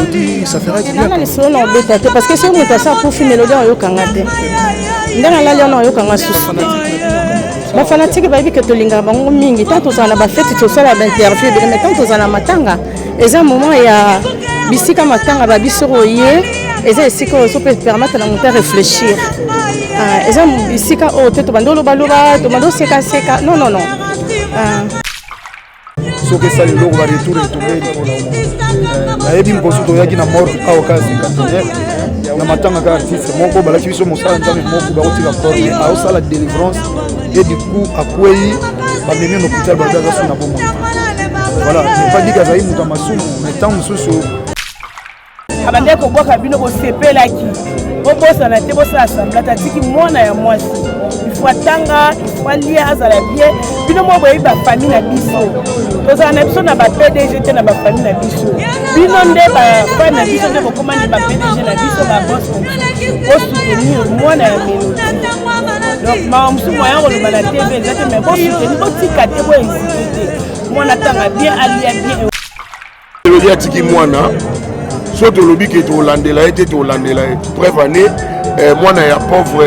mélodie, ça ferait du bien. Non, non, parce que si on monte ça pour faire mélodie, on y a kangate. Dans la lion, on y a kangate sous. Les fanatiques, ils disent que Tolinga, mingi, tant aux ana bafete, tout ça la interview, mais tant aux ana matanga. Et un moment, il y a bisika matanga, babisoroye, et ça, c'est que ça peut permettre à monter réfléchir. Et ça, bisika, oh, tu te bandolo baloba, tu mando seka. Non, non, non. Ce que ça, le logo va retourner pour le nayebi mposo toyaki na mort au cas na matanga ka artiste moko balaki biso mosala nzambe moko bakotika corps a osala délivrance et du coup akwei bamemi na hôpital bazaza sona bomo. Voilà, je pas dit que zaï muta masumu mais tant mususu abande ko boka bino ko sepelaki bobosa na te bosa assemblée tatiki mwana ya mwasi ifuatanga ifualia azala bien bino mo boyi ba famille na biso toza na biso na ba PDG te na ba famille na biso bino nde ba fa na biso nde ko komandi ba PDG na biso ba boss o soutenir mwana ya Mélodie. Donc ma msumu yango le bana TV ezate mais bo soutenir bo tika te bo hésiter mwana tanga bien alia bien Mélodie atiki mwana soit au lobby qui est au Landela était au Landela bref année moi na ya pauvre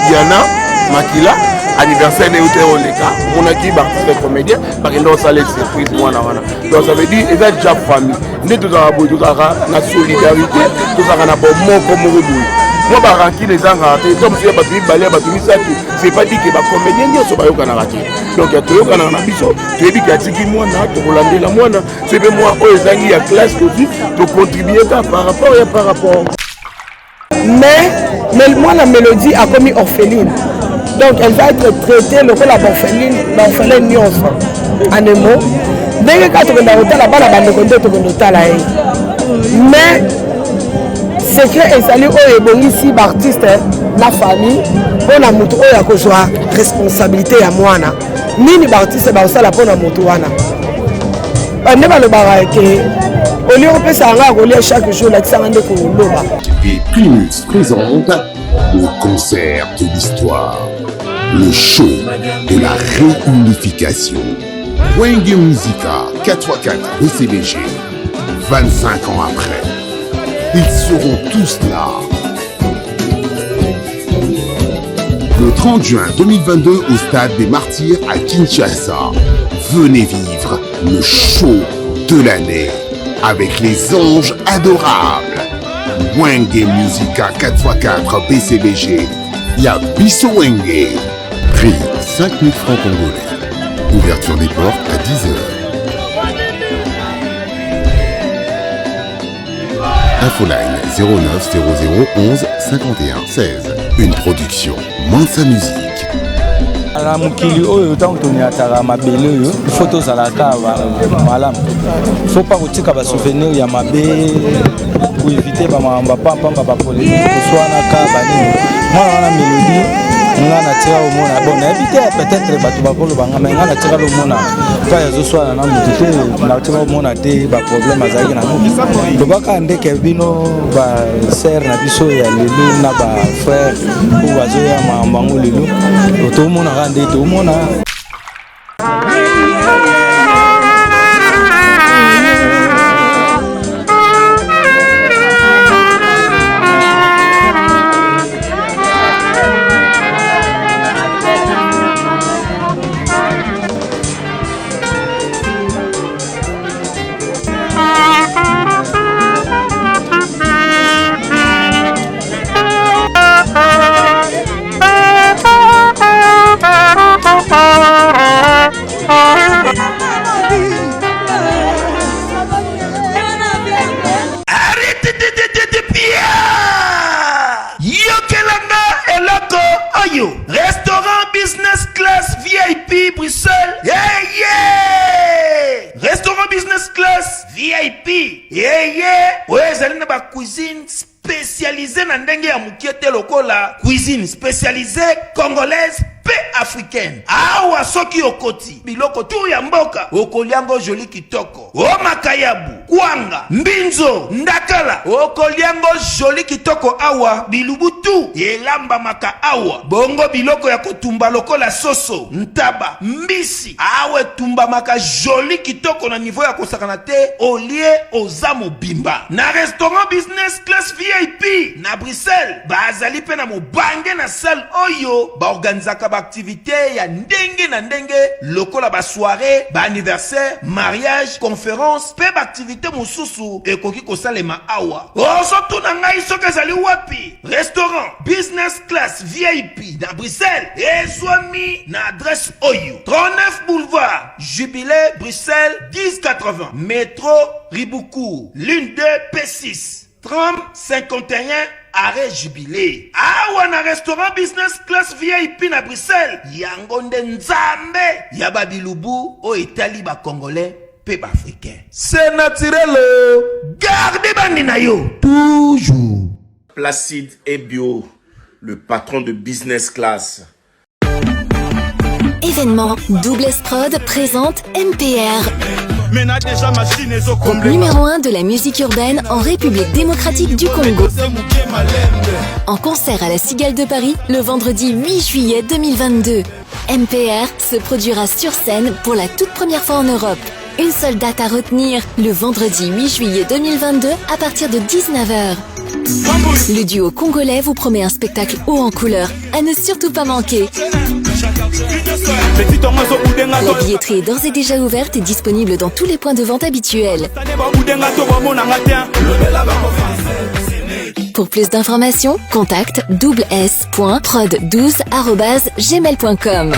Diana Makila anniversaire ne était au leka mon aki artiste comédien parce que non ça les surprise moi na wana donc ça veut dire et ça déjà famille ne tout ça boy tout ça na solidarité tout ça na bon moko moko moi baranki les angate comme si batumi balé batumi ça tout c'est pas dit que ba comédien nyo so ba yoka na raté donc ya to yoka na biso to ebi katiki moi na to Landela moi na c'est be moi o ezangi ya classe que tu to contribuer par rapport mais moi la Mélodie a commis orpheline donc elle va être traitée le rôle l'orpheline nyonso en un mot dès que tu vas dans la bala bande konde to konota la mais secret ezali oyo ebongisi baartiste na famille mpona moto oyo akozwa responsabilité ya mwana nini baartiste baosala mpona moto wana bande balobaka ke olie kopesa yanga akolia chaque jour lakisanga nde koloba. Et Primus présente le concert de l'histoire, le show de la réunification. Wenge Musica 4x4 BCBG, 25 ans après. Ils seront tous là. Le 30 juin 2022 au stade des Martyrs à Kinshasa. Venez vivre le show de l'année avec les anges adorables. Wenge Musica 4x4 BCBG. Y'a Bisso Wenge. Prix 5 000 francs congolais. Ouverture des portes à 10h. Infoline 09 00 11 51 16. Une production Mansa Musique. La mukili oyo tant on atara mabele yo photo za la kava malam faut pas kotika ba souvenir ya mabe pour éviter ba mamba papa ba polémique soit na kava ni moi na Mélodie ngana tira au mona bon éviter peut-être ba to ba kolo banga mais ngana tira au mona pas ya zo soit na mututé na tira au mona te ba problème azaki na nous to baka ndeke bino ba ser na biso ya lelo na ba frère ou bazo ya mambango lelo to mona rande to mona Restaurant business class VIP Bruxelles. Yeah, yeah. Restaurant business class VIP. Yeah, yeah. Ouais, ça n'a pas cuisine spécialisée dans ndenge ya mukiete lokola. Cuisine spécialisée congolaise pe africaine. Awa soki okoti biloko turu ya mboka okoliango joli kitoko. O makayabu, kwanga, mbinzo, ndakala okoliango joli kitoko awa bilubutu elamba maka awa. Bongo biloko ya kotumba lokola soso, ntaba, mbisi awe tumba maka joli kitoko na niveau ya kosakana te olie ozamo bimba. Na restaurant business class VIP na Bruxelles bazali pe na mobange na salle oyo ba organizaka ba activité ya ndenge na ndenge lokola ba soirée, ba anniversaire, mariage, conférence pe ba activité mosusu ekoki kosalema awa. Ozo tuna ngai soki ezali wapi? Restaurant business class VIP na Bruxelles ezwami na adresse oyo 39 boulevard Jubilé Bruxelles 1080 métro Riboucourt l'une 2 P6 30 51 arrêt Jubilé. Awa na restaurant business class VIP na Bruxelles yango nde nzambe ya babilubu o etali ba congolais pe ba africain. C'est naturel. Gardez bandi na yo toujours. Placide et Bio, le patron de business class. Événement Double Prod présente MPR. Numéro 1 de la musique urbaine en République démocratique du Congo. En concert à la Cigale de Paris le vendredi 8 juillet 2022. MPR se produira sur scène pour la toute première fois en Europe. Une seule date à retenir, le vendredi 8 juillet 2022 à partir de 19h. Le duo congolais vous promet un spectacle haut en couleur, à ne surtout pas manquer. La billetterie est d'ores et déjà ouverte et disponible dans tous les points de vente habituels. Pour plus d'informations, contacte s.prod12@gmail.com.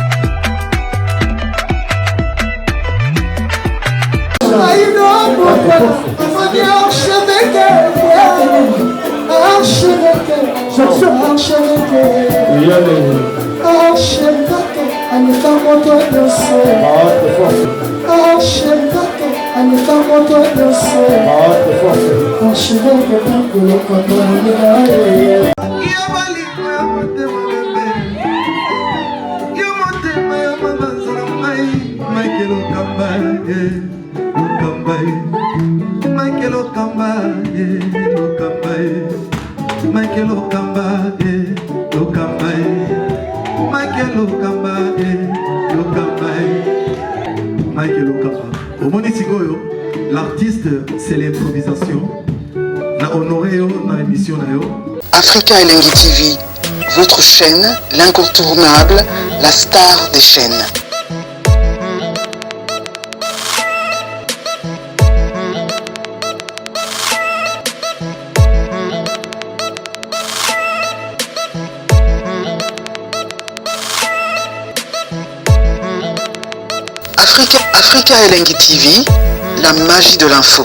L'artiste, c'est l'improvisation. Na honoré na émission na yo. Africa Elengi TV, votre chaîne, l'incontournable, la star des chaînes. Africa Elengi TV, la magie de l'info.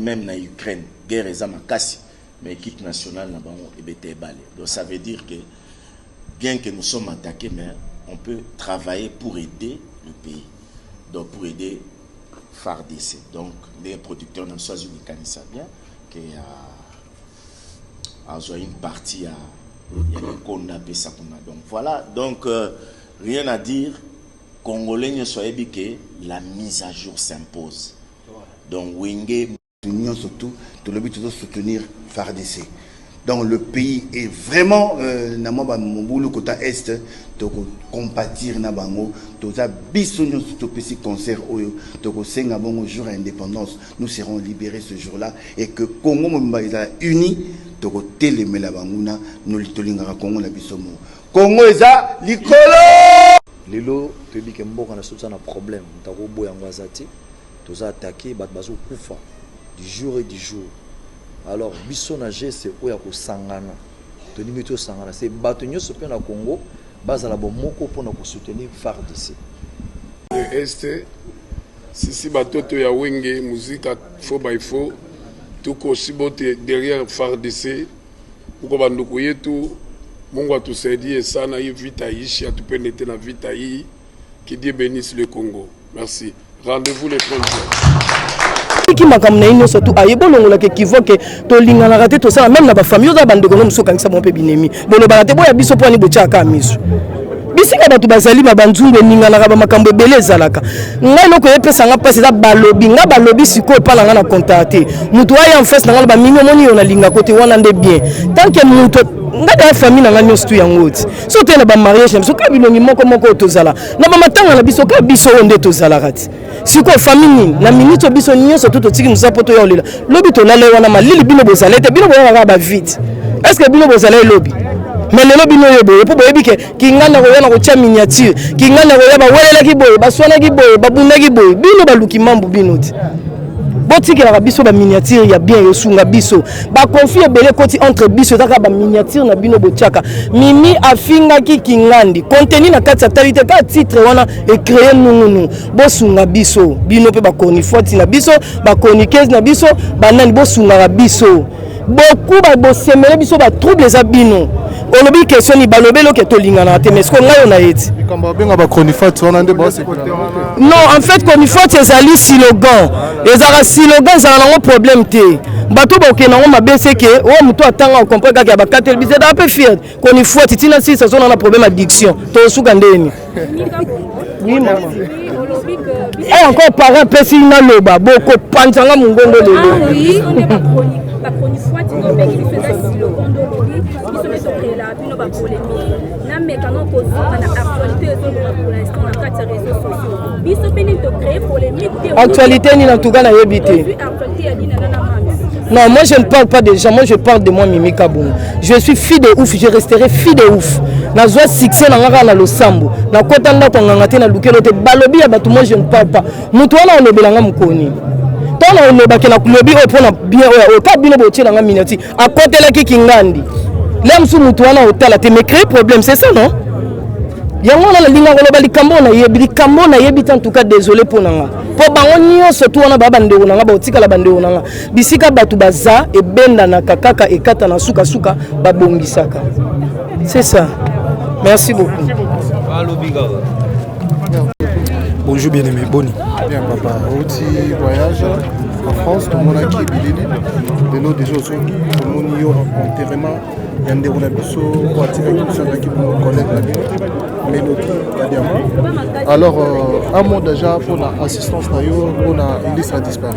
Même na Ukraine, guerre est makasi, mais l'équipe nationale n'a pas été balé. Donc ça veut dire que bien que nous sommes attaqués, mais on peut travailler pour aider le pays. Donc pour aider FARDC. Donc les producteurs n'ont pas eu ça bien que a une partie à qu'on appelle ça qu'on a. Donc voilà, donc rien à dire. Congolais ne soient que la mise à jour s'impose. Donc Wenge nous surtout tout le but de soutenir FARDC. Donc le pays est vraiment mon boulot côté est de compatir na bango to za bisonyo surtout petit concert oyo to ko senga bongo jour à indépendance nous serons libérés ce jour-là et que Congo mba eza uni to ko telemela banguna nous litolingaka Congo na bisomo Congo eza likolo lelo tobi ke mboka na soutsa na problème ntako boya ngwazati to za attaquer bat bazo kufa du jour et du jour. Alors biso na geste oya ko sangana to nimito sangana c'est batonyo sope na Congo bazala bo moko pona ko soutenir FARDC. Este si batoto ya Wenge musique faux by faux tout ko sibote derrière FARDC pour banduku yetu Mungu atusaidie sana hii vita ishi atupende tena vita hii qui Dieu bénisse le Congo. Merci. Rendez-vous les 30 qui m'a comme naïno surtout à yebolo la qui voit que to lingana raté tout ça même na ba famille za bande kono muso kangisa mon pe binemi bolo balate boya biso po ni bocha kamiso bisika batu bazali mabanzungu ningana ba makambo ebele zalaka ngai loko yepesa nga pesa za balobi nga balobi siko epala nga na contacter mutu aya en face na nga ba minyo moni yo na linga côté wana nde bien tant que mutu nga da famille na nga nyonso tu yangoti so te na ba mariage so ka bilongi moko tozala na ba matanga na biso ka biso onde tozala kati siko famille na minito biso nyonso to tiki musapoto ya olela lobi to lale wana malili bino bozala te bino boya ba vite est-ce que bino bozala lobi mais le lobby no yebo po boyebi ke kingana ko yana ko tia miniature kingana ko yaba welela ki boye baswana ki boye babunda ki boye bino baluki mambu bino ti botiki la biso ba miniature ya bien yosunga biso ba confie belé koti entre biso taka ba miniature na bino botiaka mimi afinga ki kingandi contenu na kati ya talite ka titre wana e créer nunu bosunga biso bino pe ba koni forti na biso ba koni 15 na biso banani bosunga biso beaucoup ba bosemele biso ba troubles za bino olobi question ni balobelo ke to lingana te mais ce qu'on a on a été kamba benga ba cronifat on ande boss non en fait cronifat ezali slogan ezara slogan za na problème te bato ba okena ngo mabese ke o muto atanga comprendre ka ba katel bizeda un peu fier cronifat tina si ça na problème addiction to suka ndeni oui maman et encore parent pesi na loba boko panzanga mungongo lelo oui on est pas cronifat tu dois qui faisait slogan de actualité ni en tout cas na yebité. Non, moi je ne parle pas des gens, moi je parle de moi Mimi Kaboum. Je suis fille de ouf, je resterai fille de ouf. Na joie succès na ngaka na losambo. Na kota ndako ngangate na lukelo te balobi ya batu moi je ne parle pas. Mutu wana olobelanga mukoni. Tona olobaki na lobi opona bien o ka bino botie na minati. Akotela ki kingandi. L'homme sous mutuana otala te me créer problème, c'est ça non? Yango na linga koloba likambo na yebi en tout cas désolé pour nanga. Po bango nyonso tu wana baba ndeko nanga ba otika la bandeko nanga. Bisika batu baza e benda na kakaka e kata na suka suka ba bongisaka. C'est ça. Merci beaucoup. Bonjour bien-aimé, Boni. Bien papa, outil voyage en France, tout le monde a qui bilini. De l'eau déjà aussi, tout le monde y a enterrement. Il y a des gens qui vont connaître la mélodie, la diamant. Alors, un mot déjà pour l'assistance, pour la liste a disparu.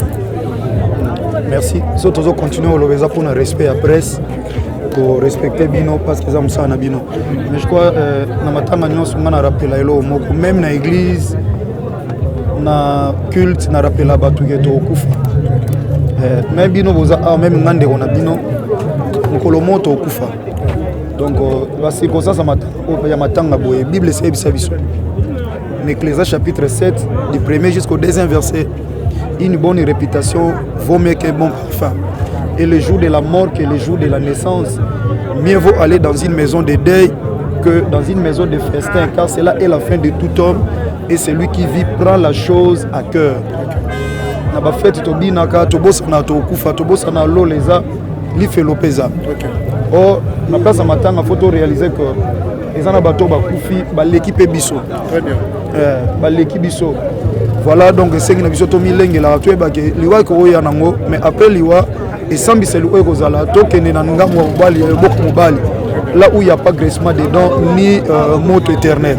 Merci. Surtout, on continue à pour le respect à la presse, pour respecter Bino, parce que ça me Bino. Mais je crois que on a rappelé même dans l'église, dans le culte, on a rappelé la bataille de Okufa. Même Bino, même Nande, on a Bino. Kolomoto okufa donc c'est comme ça ya matanga boye Bible c'est biso Ecclésiaste chapitre 7 du 1er jusqu'au 2e verset une bonne réputation vaut mieux qu'un bon parfum et le jour de la mort que le jour de la naissance mieux vaut aller dans une maison de deuil que dans une maison de festin car cela est la fin de tout homme et celui qui vit prend la chose à cœur na ba fête to binaka to bosana to okufa to bosana lo leza Life Lopeza. Oh, na place à matanga photo réaliser que les en bateau bakufi ba l'équipe biso. Très bien. Ba l'équipe biso. Voilà donc c'est que na biso to milenge la to ba ke liwa ko ya nango mais après liwa et sambi c'est liwa ko zala to kene na ngamwa mobali beaucoup mobali. Là où il y a pas graissement dedans ni mot éternel.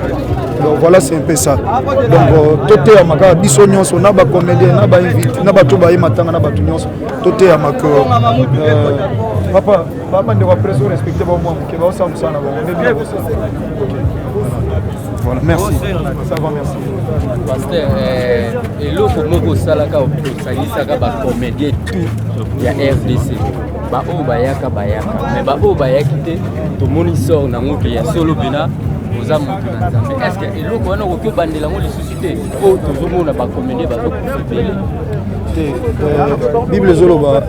Donc voilà c'est un peu ça. Donc toté à maka biso nyonso na ba comédien na ba invité na ba to ba matanga na ba to nyonso toté à maka papa ne va pas respecter bon moi que va ça me sana bon voilà merci ça va merci pasteur eloko moko salaka osalisa ba comédien tout ya RDC ba o bayaka mais ba o bayaki te to moni sort na ngoto ya solo bina oza mutu na nzambe est-ce que eloko wana ko bandela ngo suscité o tozomona ba comédien ba kokufela Bible zoloba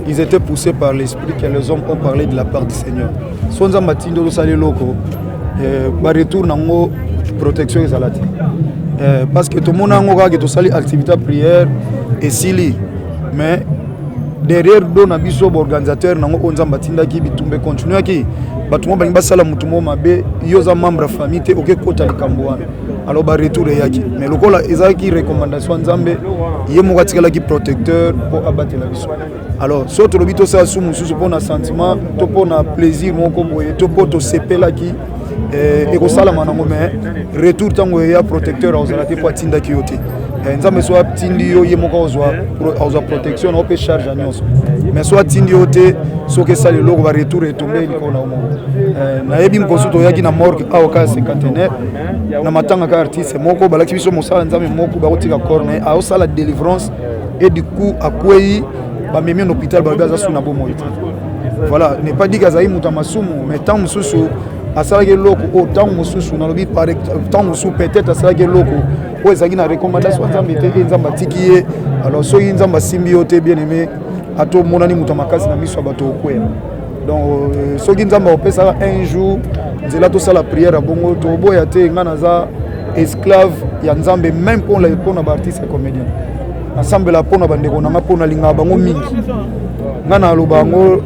ils étaient poussés par l'esprit que les hommes ont parlé de la part du Seigneur. Sonza matindo sali loko ba retour nango protection ezalati. Parce que tout le monde a ngo to sali activité prière et sili mais derrière dona biso organisateur nango onza matinda ki bitumbe continuer ki batumo bangi basala mutumo mabe yoza membre famille te oke kota likambo wana. alors ba retour eyaki mais lokola ezalaki recommandation nzambe ye moko atikalaki protecteur mpo abatela biso alors so tolobi tosala su mosusu mpona sentiment to mpona plaisir moko boye to mpo tosepelaki ekosalama nango mais retour ntango eya protecteur azala te mpo atindaki yo te nzambe so atindi yo ye moko azwa protection na ope charge ya nyonso mais so atindi yo te soki esala eloko baretour etombe likolo na yo moko nayebi mposo toyaki na morgue awa kaka cinquantenaire na matanga ka artiste moko balaki biso mosala nzambe moko bakotika corps na ye aosala délivrance et du coup akwei bamemi na hôpital balobi aza su na bomoi te voilà n'est pas dit kazali moto ya masumu mais ntango mosusu asalaki eloko oyo ntango mosusu nalobi ntango mosusu peut-être asalaki eloko oyo ezalaki na recommandation nzambe te e nzambe atiki ye alors soki nzambe asimbi yo te bien aimé atomonani moto ya makasi na miso ya bato okwea donc soki nzambe apesaka un jour nzela tosala prière ya bongo toboya te ngai naza esclave ya nzambe même mpona baartiste ya comédien nasambela mpona bandeko na nga mpona lingaka bango mingi ngai naloba yango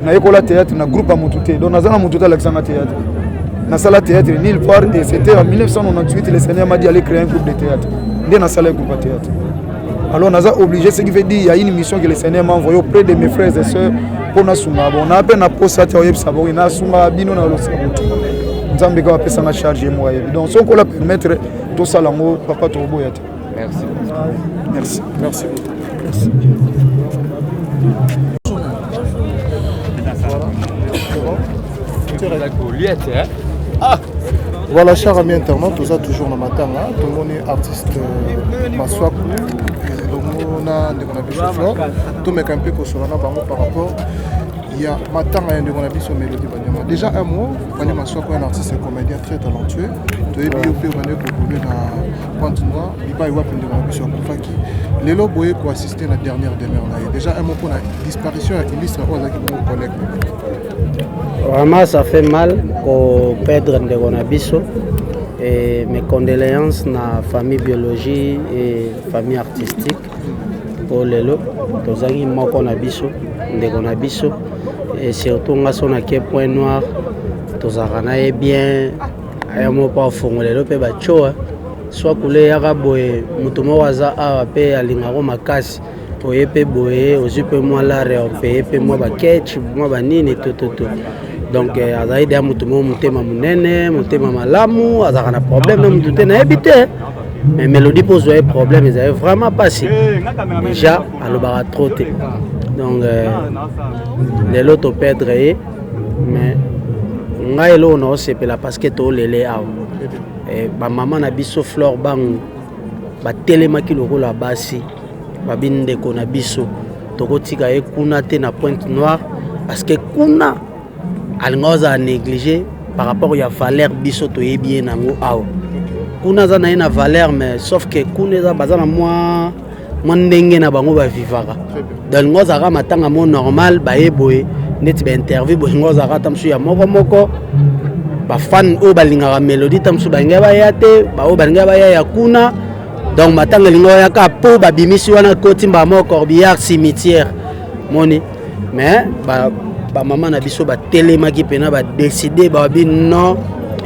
nayekola théâtre na groupe ya motu te donc naza na motu te alakisanga théâtre nasala théâtre nulle part et c'était en 1998 le Seigneur m'a dit aller créer un groupe de théâtre nde nasala groupe ya théâtre alors naza obligé ce qui veut dire il y a une mission que le Seigneur m'a envoyé auprès de mes frères et sœurs pour nasunga bon na pe na posa te oyebisa bon na sunga bino na losa motu nzambe ka apesa nga charge moi donc so ko la permettre to sala ngo papa to boya te merci merci merci merci. Voilà, chers amis internautes, tout ça toujours dans matin, tout le monde est artiste Maswaku, donc on a des chauffeurs, tout le monde est un peu par rapport. Il y a matin à un de Mélodie Banyama. Déjà un mot, Banyama Maswaku est un artiste et comédien très talentueux. Tu es bio pour Pointe-Noire, il va y avoir une de Faki. Les lots pour assister à la dernière demeure. Déjà un mot pour la disparition illustre aux collègues. Vraiment, ça fait mal pour perdre Ndegonabiso et mes condoléances à la famille biologie et famille artistique pour les lots. Tous les Mokonabiso, Ndegonabiso et surtout on a son point noir. Tous les bien, un mot pas fond les lots pe bacho. Soit coulé araboé, mutumo waza a pe alingaro makasi. Oye pe boye, ozu pe moi la réopé pe moi ba ketch, moi ba nini tout. Donc azai dia mutumo mutema munene, mutema malamu, azaka na problème na mutute na habité. Mais Mélodie pose un problème, ils avaient vraiment passé. Déjà alobara trop té. Donc les lots perdre mais ngai lo no sepela parce que to lele a. Et ba maman na biso fleur bang ba telemaki lokola basi. Babinde kona biso tokotika e kuna te na Pointe-Noire parce que kuna alingoza a négligé par rapport à valeur biso to yebi nango aw kuna za na valeur mais sauf que kuna za bazana moi ndenge na bango ba vivaka donc ngoza ka matanga mo normal ba eboye net ba interview bo ngoza ka tamsu ya moko ba fan o balinga Mélodie tamsu ba ngeba ya te ba o balinga ba ya kuna. Donc matanga lingo ya ka po ba bimisi wana koti mba mo Corbillard cimetière moni mais ba maman na biso ba telemaki pena ba décider ba bi non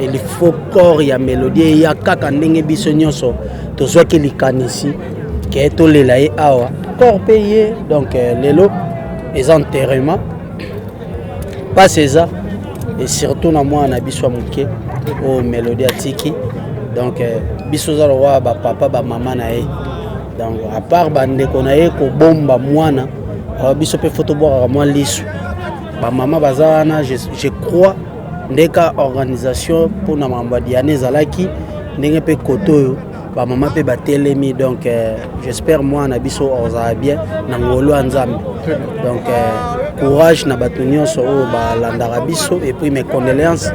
il faut corps ya Mélodie ya kaka ndenge biso nyonso to zo ki likanisi ke to lela e awa corps payé donc lelo les enterrements pas ça et surtout na moi na biso muke o Mélodie atiki donc biso za roi ba papa ba maman na ye donc à part bande ko na ye ko bomba mwana biso pe photo boire moi lisu ba maman bazana je crois ndeka organisation pour na mamba diane zalaki ndenge pe koto ba maman pe ba telemi donc j'espère moi na biso oza bien na ngolo nzambe donc courage na batunyo so ba landara biso et puis mes condoléances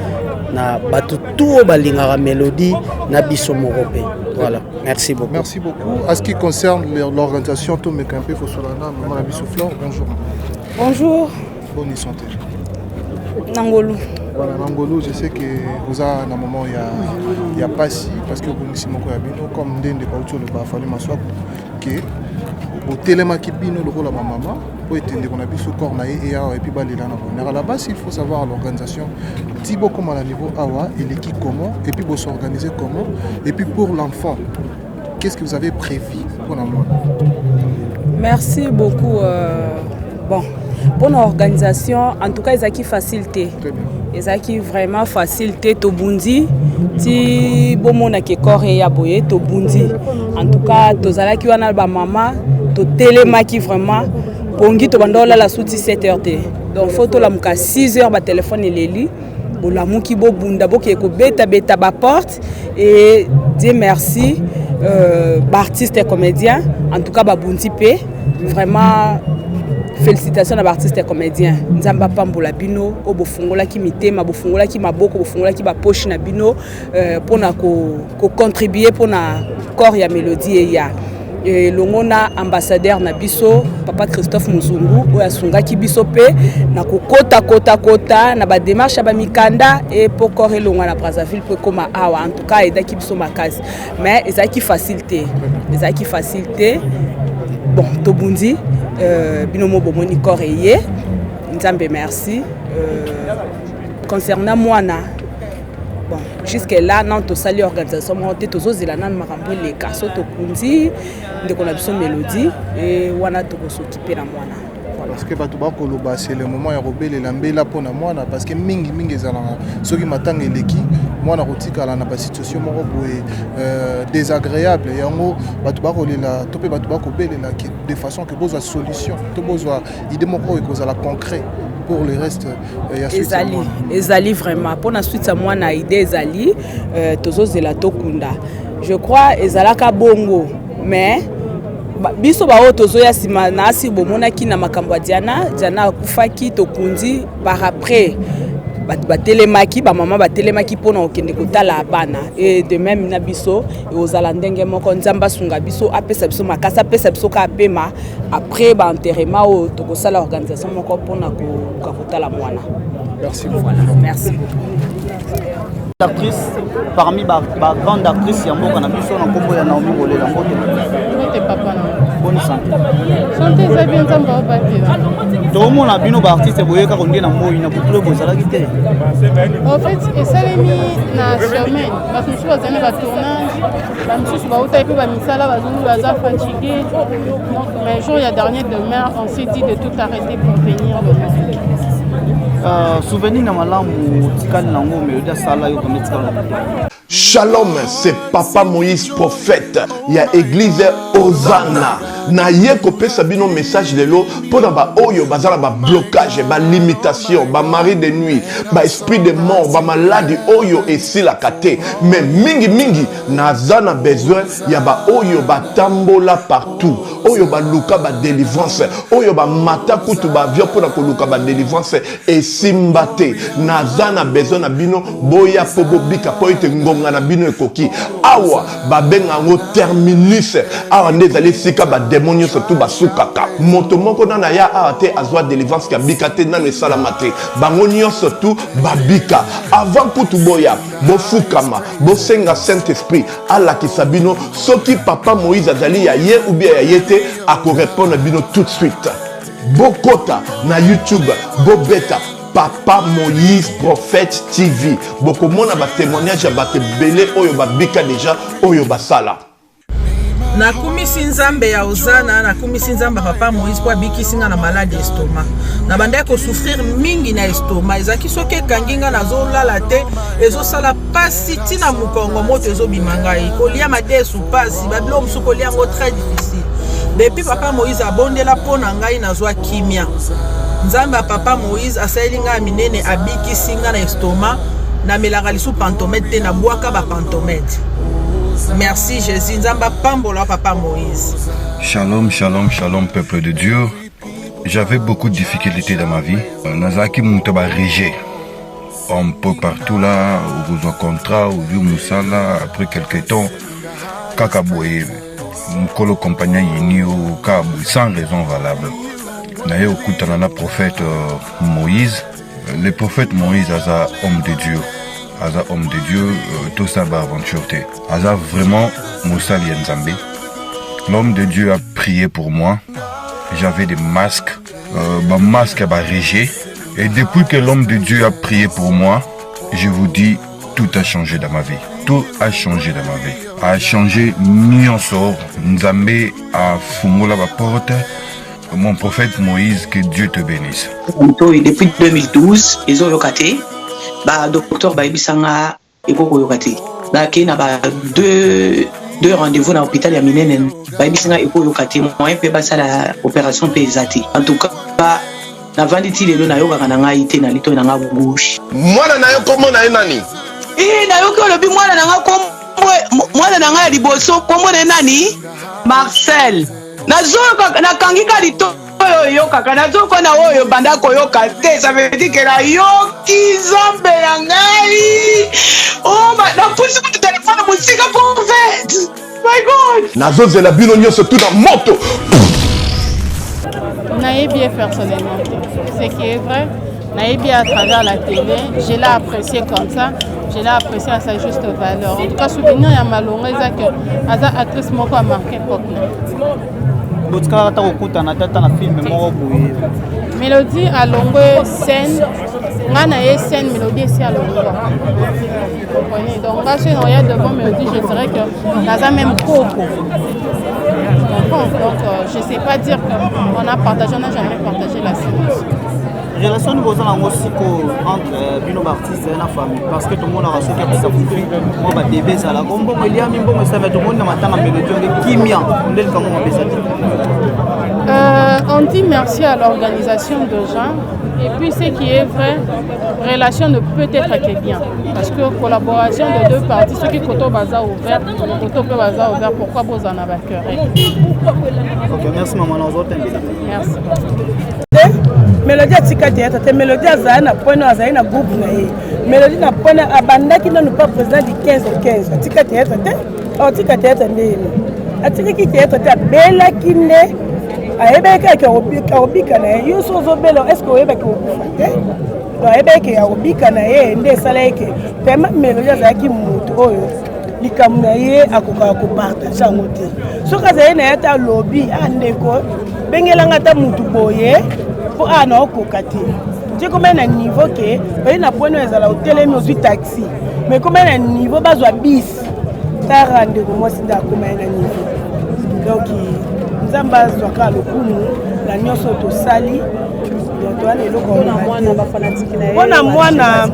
na batu tout balingara Mélodie na biso morope. Voilà, merci beaucoup. Merci beaucoup. À ce qui concerne l'organisation tout mes campé faut solana maman na biso Flore, bonjour. Bonjour. Bonne santé. Nangolo. Voilà, Nangolo, je sais que vous avez un moment il y a pas si parce que vous ici moko ya bino comme ndende pa autour le ba fallu m'assoir que botelema ki bino lokola ba mama po etende kona biso corps na et awa et puis balela na bonheur. À la base, il faut savoir l'organisation tibo comme à la niveau awa et l'équipe comment et puis vous s'organiser comment et puis pour l'enfant qu'est-ce que vous avez prévu pour la moi? Merci beaucoup. Bon, pour l'organisation, en tout cas, ils ont qui facilité. Ils ont qui vraiment facilité. Tobundi, ti bomona ke corps ya boye tobundi. En tout cas, tozala ki wana ba maman, to telema ki vraiment pongi to bandola la souti 7h. Donc photo la muka 6h ba téléphone eleli. Bo la muki bo bunda bo ke ko beta ba porte et Dieu merci. Artistes et comédiens, en tout cas Babundi P, vraiment félicitations à l'artiste et comédien. Nzamba Pambola Bino, au Bofungola qui mitema, Bofungola qui maboko, Bofungola qui ba poche na Bino, pour na contribuer pour na corps ya mélodie et ya. Et l'ongona ambassadeur na biso papa Christophe Muzungu oya sunga ki biso pe na kota na ba démarche ba mikanda et pour corps l'ongona na Brazzaville pour comme awa en tout cas eda ki biso makasi mais ezaki facilité bon tobundi binomo bomoni corps yé nzambe merci concernant moi na bon, jusqu'à là, non, tout ça, l'organisation, on était tous aux îles, on a marqué les casseaux, tout kundi, de qu'on a besoin de mélodie et on a tout s'occuper dans moi. Parce que c'est le moment où il y a des gens qui sont là, parce que mingi ceux qui m'attendent les qui moi na rotika la na situation désagréable et en gros de façon que besoin solution, tout besoin idée mon ko cause la concret. Pour le reste, Ezali vraiment. Pour la suite, moi, na idée Ezali, tozo zela tokunda. Je crois Ezalaka bongo, mais biso ba tozo ya sima na si bomona ki na makambo Diana kufaki tokundi par après. Ba telemaki ba maman ba telemaki pona okende kotala bana et de même na biso et aux alandenge moko nzamba sunga biso apesa biso makasa apesa biso ka pema après ba enterrement au tokosala organisation moko pona ko kotala mwana. Merci beaucoup. Merci. Actrice parmi ba grande actrice ya mboka na biso na kombo ya Naomi Rolela Mbote. Mbote papa na. Bonne santé. Santé za bien nzamba batela. To mona bino ba artiste boyeka ko ndena moyi na kutulo bozala kite. En fait, esalemi na semaine parce que souvent zana ba tournage, ba misusu ba ota et puis ba misala ba zulu baza fatigué. Donc mais jour ya dernier demain, on s'est dit de tout arrêter pour venir le monde. Souvenir na malamu tikali nango melodi sala yo comme tikala. Shalom, c'est Papa Moïse prophète. Il y a église Hosanna. Na ye kopé sabino message de l'eau pour ba oyo bazala ba blocage, ba limitation, ba mari de nuit, ba esprit de mort, ba maladie oyo et si la kate. Mais mingi nazana besoin ya ba oyo ba tambola partout. Oyo ba luka ba délivrance, oyo ba mata kutu ba avion pour na ko luka ba délivrance et simbate. Nazana besoin na bino boya pobo bika po ite ngonga na bino ekoki. Awa ba benga ngo terminus. Awa ndezali sika ba démonio surtout basukaka moto moko na ya ate azwa délivrance ka bikate na le salamate bangonio surtout babika avant kutu boya bofukama bosenga Saint Esprit ala kisabino soki Papa Moïse azali ya ye ou bien ya yete ako répondre bino tout de suite bokota na YouTube bobeta Papa Moïse Prophète TV boko mona ba témoignage ba belé oyo babika déjà oyo basala. Na kumisi nzambe ya Hosanna na kumisi nzambe Papa Moïse kwa bikisinga na maladie estomac na banda ko souffrir mingi na estomac ezaki soke kanginga na zo lala te ezo sala pasi tina mukongo moto ezo bimangai kolia mate su pasi bablo musu kolia ngo très difficile depuis Papa Moïse abondela pona ngai na zo kimia nzambe Papa Moïse asalinga minene abikisinga na estomac na melaka lisu pantomètre na boaka ba pantomètre. Merci Jésus, Nzamba Pambola Papa Moïse. Shalom, shalom, shalom peuple de Dieu. J'avais beaucoup de difficultés dans ma vie. Nazaki Moutaba Régé. Un peu partout là, où vous avez contrat, où vous Moussala, après quelques temps, Kakaboué, Mkolo compagnon Yinio, Kabou, sans raison valable. Naye Okutanana prophète Moïse. Le prophète Moïse, Aza homme de Dieu. Aza homme de Dieu, tout ça va aventure. Aza vraiment Moussa Lienzambe. L'homme de Dieu a prié pour moi. J'avais des masques, masque à réger. Et depuis que l'homme de Dieu a prié pour moi, je vous dis, tout a changé dans ma vie. Tout a changé dans ma vie. A changé Nyonsor, Nzambe a fungola la porte. Mon prophète Moïse, que Dieu te bénisse. Depuis 2012, ils ont yokaté. Docteur Baibisanga Eko yokaté. Qui n'a pas deux rendez-vous dans l'hôpital ya minene. Baibisanga Eko yokaté. Moi peut passer la opération pesate. En tout cas, na vanditi lelo na yoka kana ngai te na lito na nga bouche. Mwana na yo komo na nani? Na yo ko lobi mwana na nga kombo mwana na nga liboso kombo na nani? Marcel. Nazoka na kangika lito yo kaka nazoko na oyo banda koyoka te, ça veut dire que la yoki zombe ya ngai. Oh ma na pusi ku téléphone musika prophète. My God. Nazozela bino nyonso tout dans moto. Naïbi personnellement, ce qui est vrai, Naïbi à travers la télé, je l'ai apprécié comme ça, je l'ai apprécié à sa juste valeur. En tout cas, souvenir à Malonga, c'est que Aza actrice moko a marqué Mélodie à longue scène, Ngana est scène, Mélodie c'est à longue. Donc là, si on regarde devant Mélodie, je dirais que Aza même coco. Donc je ne sais pas dire qu'on a partagé, on n'a jamais partagé la scène. Relation nous avons aussi entre Bino artistes et la famille parce que tout le monde a reçu quelque chose de moi bébé ça la bombe il y a même bon ça met tout le monde dans ma table de kimia on est comment on fait ça. On dit merci à l'organisation de gens et puis ce qui est vrai, relation ne peut être que bien parce que collaboration de deux parties, ceux qui Koto Baza ouvert, Koto Baza ouvert, pourquoi vous en avez cœur. Ok, merci maman, nous autres. Merci. Mélodie atika théâtre te Mélodie azali na point azali na groupe na ye Mélodie na point abandaki nanu pas président du 15 atika théâtre te atika théâtre ndeni atikaki théâtre te abelaki nde ayebaki akobika na ye yo so ozobela est ce que oyebaki okufa te ayebaki akobika na ye nde esala eke pema Mélodie azalaki moto oyo likambo na ye akokaka kopartage yango te soki azali na ye ata alobi andeko bengelanga ata motu boye pour na okoka te tu comme un niveau que il na point ezala hotelemi ozwi taxi mais comme un niveau bazwa bis ta rande ko moi sinda comme un niveau donc nzamba azwaka lokumu na nyonso tosali mpona mwana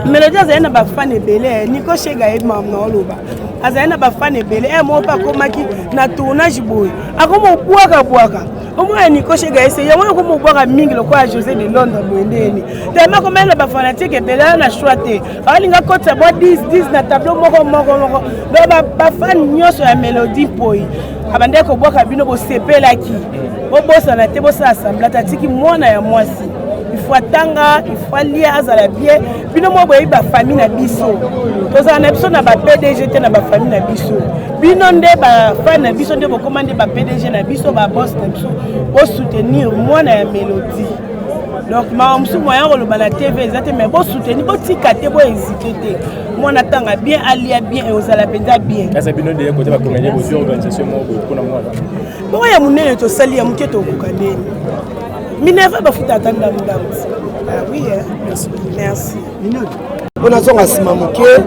Mélodie azali na bafane ebele Nico Shega ye mam na oloba azali na bafane ebele moko akomaki na tournage boye akoma obwaka omwana Nico Shega ese yango akoma obwaka mingi lokola José de Londres boye ndeni tellement comme na bafanatique ebele na choix te alinga kota bo 10 na tableau moko donc bafane nyonso ya Mélodie poyi abande kobwaka bino bosepelaki bosana te bosala assemblée tatiki mwana ya mwasi il faut atanga il faut lia azala bien bino mo boyi ba famille na biso tozala na biso na ba PDG te na ba famille na biso bino nde ba fan na biso nde bo commande ba PDG na biso ba boss na biso bo soutenir mwana ya Mélodie donc ma msu moyen koloba na TV ezate mais bo soutenir bo tika te bo hésiter te mwana tanga bien alia bien et ozala penza bien asa bino de côté ba comédie bo organisation mo ko na mwana bon ya munene to sali ya muketo kokane Minerva bafuta atanda mudamu. Ah oui merci. On a zonga sima muke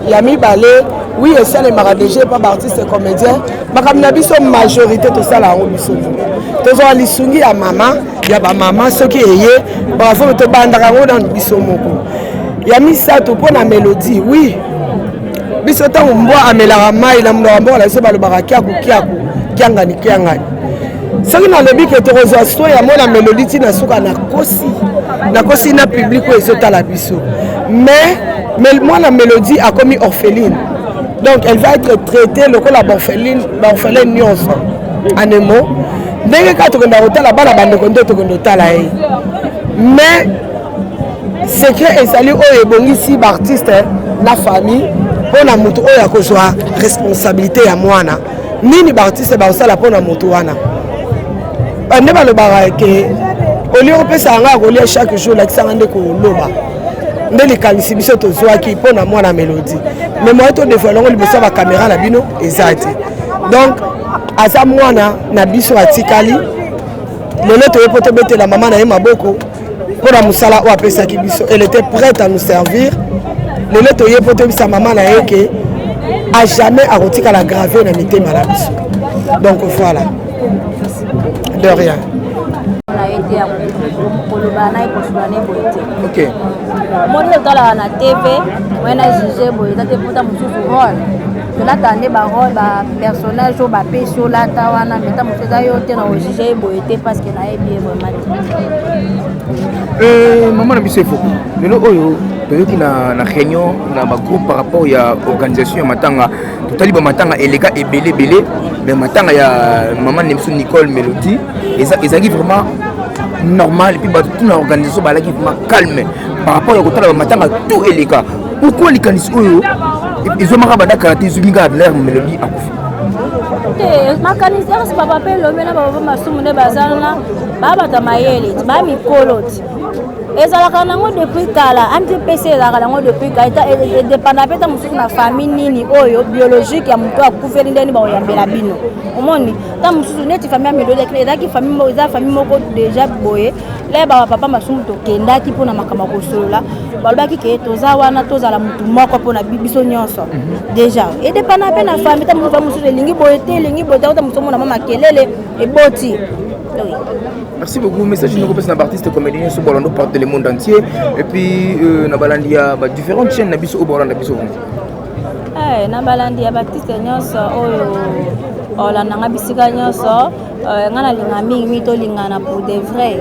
ya mibale oui et ça les maradégé pas artistes comédiens makamna biso majorité to sala ngo biso. Tozo lisungi ya mama ya ba mama soki eye bravo to bandaka ngo dans biso moko. Ya misato pona Mélodie oui. Biso tango mbwa amelaka mai na mndo mbo la biso balobaka kiaku kiangani soki nalobi ke tokozwa so ya mona Mélodie tina suka nakosi na public oyo ezotala biso mais mwana Mélodie a commis orpheline donc elle va être traitée lokola orpheline nyonso en un mot ndenge kaka tokenda kotala bana bandeko nde tokenda kotala ye mais secret ezali oyo ebongisi baartiste na famille mpona moto oyo akozwa responsabilité ya mwana nini baartiste bakosala mpona moto wana bande balobaka ke olie kopesa yanga kolia chaque jour lakisanga nde koloba nde likanisi biso tozwaki mpona mwana Mélodie mais moye todevoile yango liboso ya bacaméra na bino eza te donc aza mwana na biso atikali lelo toye po tobetela mama na ye maboko mpona mosala oyo apesaki biso. Elle était prête à nous servir. Lelo toye po tobisa mama na ye ke à jamais akotikala gravé na mitema na biso. Donc voilà, de rien. Ok. Moi je tala na TV, moi na juger boy, ça te puta mususu rôle. Que là t'as ba rôle ba personnage ou ba pécho là ta wana meta mususu yo te na juger boy te parce que na bien vraiment. Maman na biso fo. Lelo oyo toyoki na réunion na ba groupe par rapport ya organisation ya matanga. Totali ba matanga eleka ebele mais matanga ya maman Nemso Nicole Mélodie ezaki vraiment normal et puis toute l'organisation balaki vraiment calme par rapport à kotala matanga tout eleka. Pourquoi les candidats ils ont marabada karaté zuminga l'air Mélodie akufi. Ma canisière c'est papa pe lo mena baba masumu ne bazana baba tamayele ba mikoloti. ezalaka nango depuis kala anti-PC ezalaka nango depuis kala edépenda mpe ta mosusu na famille nini oyo biologique ya moto akufeli ndeni bakoyambela bino omoni ta mosusu neti famille ya Mélodie ezalaki famille moko déjà boye le bapapa masumu tokendaki mpona makambo kosolola balobaki ke toza wana tozala motu moko mpona biso nyonso déjà edépenda mpe na famille ta mosusu elingi boye te elingi boye ta mosusu omona mama makelele eboti. Oui. Merci beaucoup. Message nous représente un artiste comédien sur Bolando porte le monde entier et puis Nabalandia différentes chaînes nabiso au Bolando nabiso. Nabalandia artiste nyonso oyo la nanga bisika nyonso ngana linga mingi to lingana pour de vrai.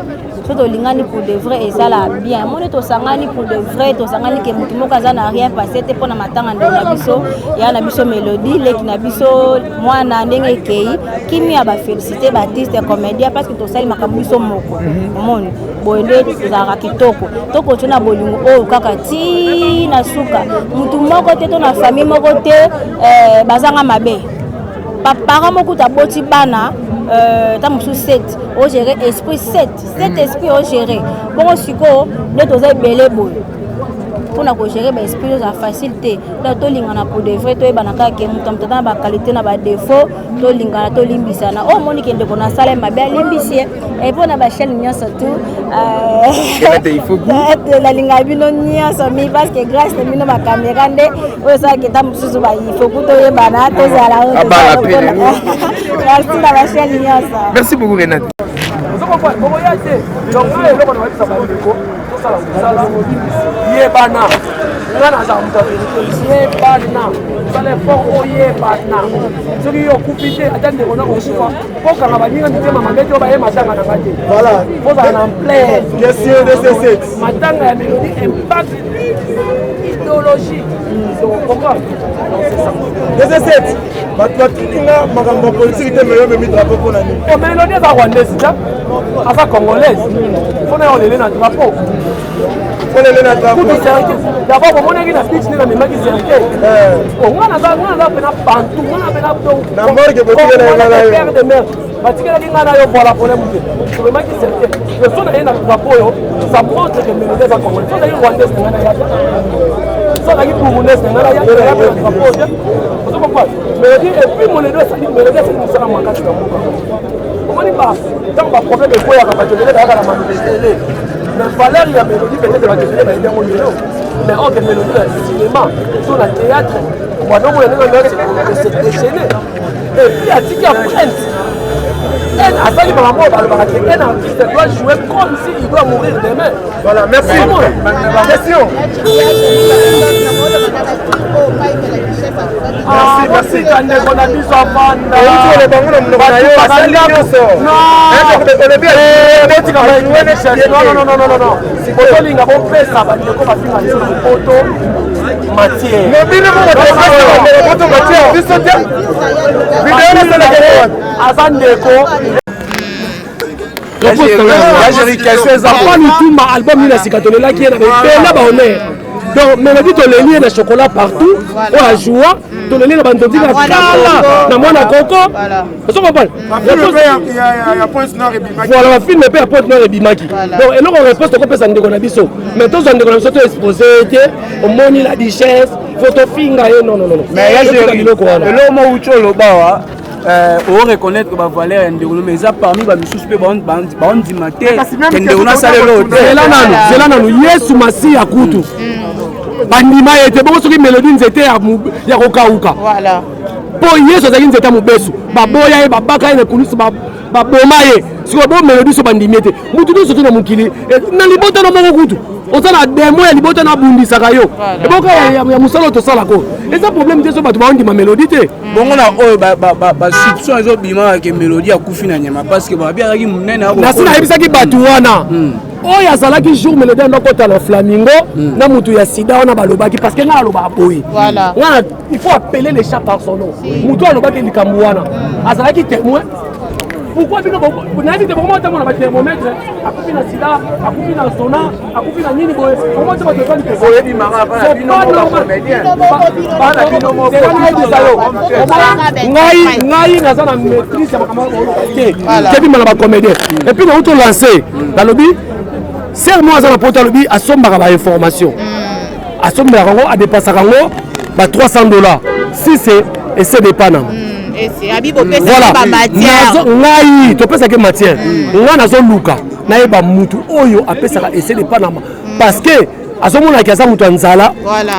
To lingani pour de vrai et ça là bien. Mon to sangani pour de vrai to sangani ke mutu moko za na rien passé te pona matanga ndo na biso ya na biso Mélodie leki na biso mwana ndenge kei kimi ya ba féliciter ba artiste comédien parce que to sali makambo biso moko. Omoni boende za kitoko to ko tuna bolingo o kaka ti na suka mutu moko te to na famille moko te bazanga mabe. Papa moko ta boti bana ta musu 7 au gérer esprit 7 esprit au gérer bon siko ne toza belé boy pour na ko gérer ba esprit za facilité là to lingana pour de vrai to e banaka ke mutamta na ba qualité na ba défaut to lingana to limbisana o moni ke ndeko na sala mabe limbisie et pour na ba chaîne nyonso tout il faut que la linga bino nyonso mi parce que grâce à bino ba caméra nde o sa ke ta mususu ba il faut que to e bana to za la merci beaucoup Renate. idéologie. Ma politique était meilleure, mais mi drapeau pour la nuit. Mélodie est rwandaise, à sa congolaise. Il faut aller dans le drapeau. D'abord, on a dit la pitch, on a mis ma guise. On a fait un pantou, on a fait un pantou. On a fait un de mer. Parce que la ligne a eu voilà pour les moutiers. Sur le maquis, le son est dans le drapeau, ça montre que Mélodie est congolaise. On a eu rwandaise, on a eu ça, on a eu burundaise, on a eu le drapeau. Vous comprenez? Mélodie, et puis mon Mélodie, c'est une salle à manquer. On dit pas, tant qu'on a problème de quoi, il y a pas de problème de manifester. Mais valeur, il y a Mélodie, peut-être que la question est bien mondiale. Mais on a Mélodie dans le cinéma, sur le théâtre, on va donc se déchaîner. Et puis, il y a Tiki à Prince. Un artiste doit jouer comme s'il doit mourir demain. Voilà, merci. Question. Merci. Album il a sikatolela qui est là donc Mélodie to le lien de chocolat partout on a joué to le lien de bandoti na kala na mwana koko on comprend il y a point nord et bimaki voilà la film pe point nord et bimaki donc et non on réponse ko pesa ndeko na biso mais tous on ndeko na biso to exposé te au moni la richesse photo finga non mais ya jeri le mo ucho lo bawa on reconnaît que valeur est mais ça parmi les sous-spé on dit maté on a salé l'autre c'est là nous yesu masi ya kutu bandima était bon sur mélodie nzete ya kokauka voilà po yesu azaki nzete mobesu baboya ye babaka ye na kulusu baboma ye siko bo mélodie so bandimi ete mutu nyonso to na mokili na libota na moko kutu oza na demo ya libota na bundisaka yo eboka ya mosala tosalako eza problème te so bato baondima mélodie te bongo na oyo basuption ezobima ke mélodie akufi na nyama parce que babiakaki monene nasi nayebisaki bato wana oyo azalaki jour mélodie andokota na flamingo na mutu ya sida wana balobaki parce que nga alobaka boye ngana il faut appeler les chats par son nom mutu alobaki likambo wana azalaki témoin pourquoi bino nayebi te bokoma otamona bathermomètre akufi na sida akufi na sona akufi na nini boye okoma te bato efali ngai naza na maîtrise ya makambo te tebima na bacomédien epuis na uto lancé nalobi ser mo aza na poto alobi asombaka bainformation asombaka yango adepasaka yango ba $300 si c'est ese depana ngai topesaki matière ngai nazoluka nayeba mutu oyo apesaka ese depanama parce que azomonaki aza mutu ya nzala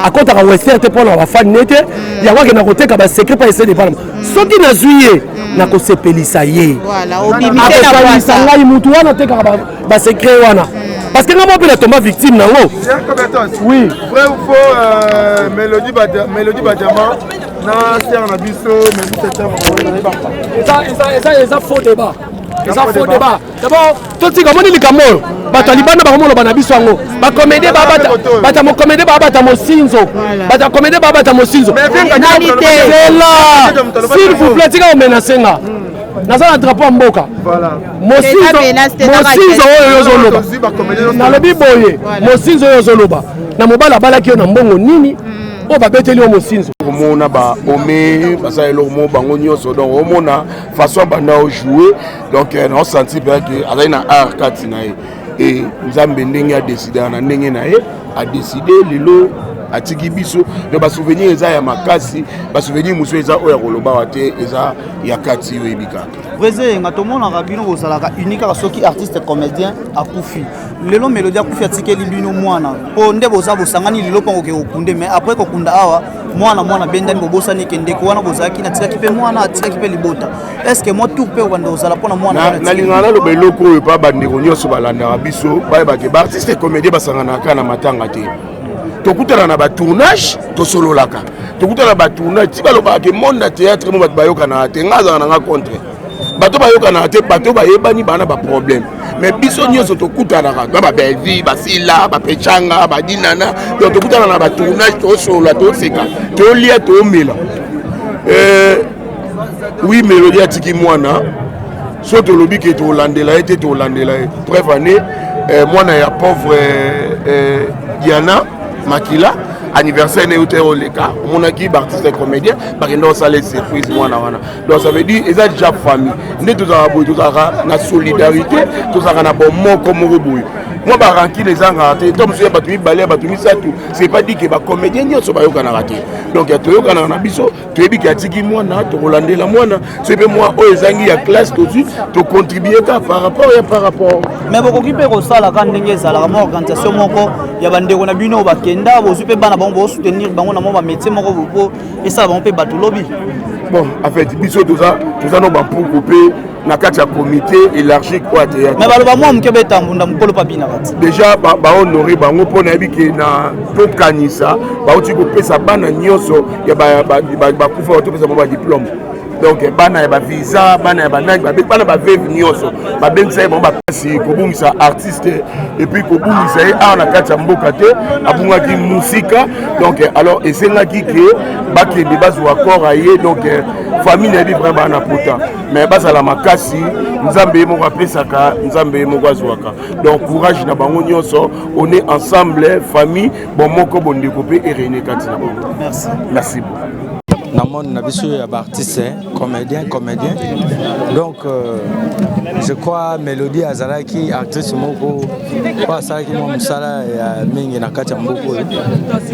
akotaka wester te mpona bafani ne te yango akenda koteka basekret mpa ese depanama soki nazwi ye nakosepelisa ye akosepelisa ngai mutu wana otekaka basekret wana parce que nga mpe natomba victime nango oui vrai ou faux mélodie badiama na ser na biso eza faux débat eza faux débat d'abord totika moni likambo oyo bato ya libanda bakomoloba na biso yango bacomédie bata mocomédie babata mosinzo bata comédie babata mosinzo sela s'il vous plaît tika omenase nga naza na drapeau ya mboka mosinzo oyo ozoloba nalobi boye mosinzo oyo ozoloba na mobali abalaki yo na mbongo nini oyo babeteli yo mosinzo omona baome baza eloko mo bango nyonso donc omona façon banda ojouer donc naosenti mpenake azali na art kati na ye e nzambe ndenge adeside na ndenge na ye adeside lelo atiki biso donc basouvenir eza ya makasi basouvenir mosusu eza oyo ya kolobawa te eza ya kati oyo ebikaka vraize nga tomonaka bino bozalaka unique kaka soki artiste comédien akufi lelo mélodie akufi atikeli bino mwana mpo nde boza bosangani lelo mpo koke kokunde mais après kokunda awa mwana bendani bobosani ke ndeko wana bozalaki natikaki mpe mwana atikaki mpe libota est ce que moi tour mpe obanda ozala mpona mwana nalingana naloba eloko oyo mpa bandeko nyonso balandaka biso bayebake baartiste comédien basanganaka na matanga te tokutana na batournage tosololaka tokutana na batournage ti balobaka ke monde na théâtre mo bato bayokanaka te nga azala nanga contre bato bayokanaka te bato bayebani bana baproblème mais biso nyonso tokutanaka ba babelvi basila bapechanga badinana donc tokutana na batournage tosolola toseka tolia tomela oui mélodie atiki mwana so tolobi ke tolandela ye te tolandela ye bref année mwana ya pauvre Diana Makila anniversaire ne uté oleka monaki artiste comédien bakenda osala surprise mwana wana donc ça veut dire eza déjà famille nde tozaka boye tozaka na solidarité tozaka na bomoko moko boye moi baranki les angaka te to mosusu ya bato mibale ya bato misatu c'est pas dit que bacomédien nyonso bayokanaka te donc toyokanaka na biso toyebi ke atiki mwana tokolandela mwana so mpe mwa oyo ezangi ya classe tozwi tocontribueka par rapport mais bokoki mpe kosalaka ndenge ezalaka mwa organisation moko ya bandeko na bino bakenda bozwi mpe bana bango bosoutenir bango na mwa bamétier moko po esala bango mpe bato lobi bon en fait biso toza no bampuku mpe na kati ya comité élargi kwa théâtre mais baloba mwa moke betambunda mokolo pa bina kati déjà bahonore bango mpo nayebi ke na tokanisa bauti kopesa bana nyonso ya bakufa batopesa mo badiplôme donc bana ya bavisa bana ya banani bana baveve nyonso babengisa ye bango bapesi kobungisa artiste epuis kobungisa ye awa na kati ya mboka te abungaki musika donc alors esengaki ke bakende bazwa corps aye donc famille nayebi vraiment bana pota mais bazala makasi nzambe ye moko apesaka nzambe ye moko azwaka donc courage na bango nyonso on est ensemble famille bon moko bondeko mpe erene kati na bango merci beaucoup. na monde na biso ya artiste comédien. Donc je crois Mélodie azalaki actrice moko po asalaki mwa mosala ya mingi na kati ya mboka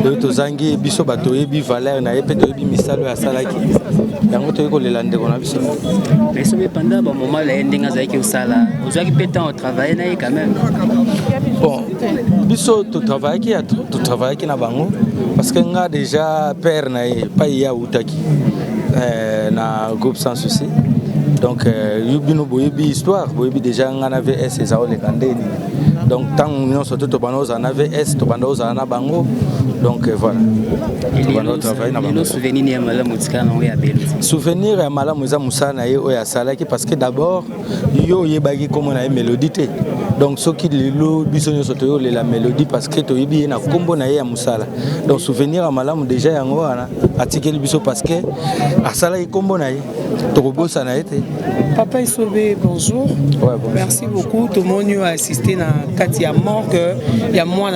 oyo tozangi biso bato oyebi valeur na ye mpe toyebi misala oyo asalaki yango toyei kolela ndeko na biso. Mais soki pendant moment na ye ndenge azalaki osala ozwaki mpe temps otravaille na ye quand même. Bon biso totravaillaki na bango parce que nga déjà père na ye pa ye autaki na groupe sans souci. Donc bino boyebi histoire boyebi déjà nga na VS eza oleka ndeni. Donc tant nyonso to bana ozala na VS to banda ozala na bango. Donc voilà. Le souvenir ya malamu tika na ya belo. Souvenir ya malamu eza musala na ye oya salaki parce que d'abord yo yebaki comme na mélodie te. Donc soki lelo biso nyonso to la mélodie parce que to yebi na kombo na ye ya musala. Donc souvenir ya malamu déjà yango wana atikeli biso parce que asalaki kombo na ye to kobosa na ye te. Papa Isobe, bonjour. Ouais, bon. Merci beaucoup. Tout le monde a assisté à Katia Morgue. Il y a moi,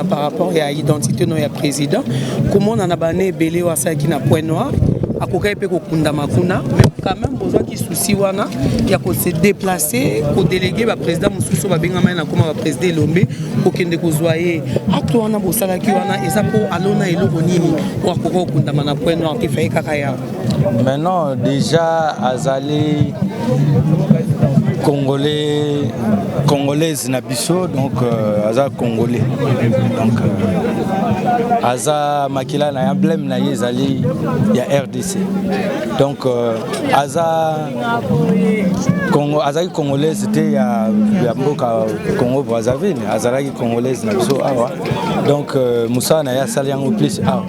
par rapport à l'identité de président. Comment on a banné Belé ou Asaki na Point Noir. À quoi il peut kunda makuna. Mais quand même, besoin qui souci wana, il y a qu'on se déplacer, qu'on déléguer le président Moussousso Babengama na comme le président Lombe, pour qu'il ne soit à toi on a bossé la kiwana et ça pour alona et l'obonini pour akoko kunda mana Point Noir qui fait kakaya. Maintenant déjà Azali congolaise na biso donc aza congolais donc aza makila na emblème na yezali ya RDC donc aza azaki congolaise te ya mboka Congo Brazzaville azalaki congolaise na biso awa donc Moussa na ya sali yango plus awa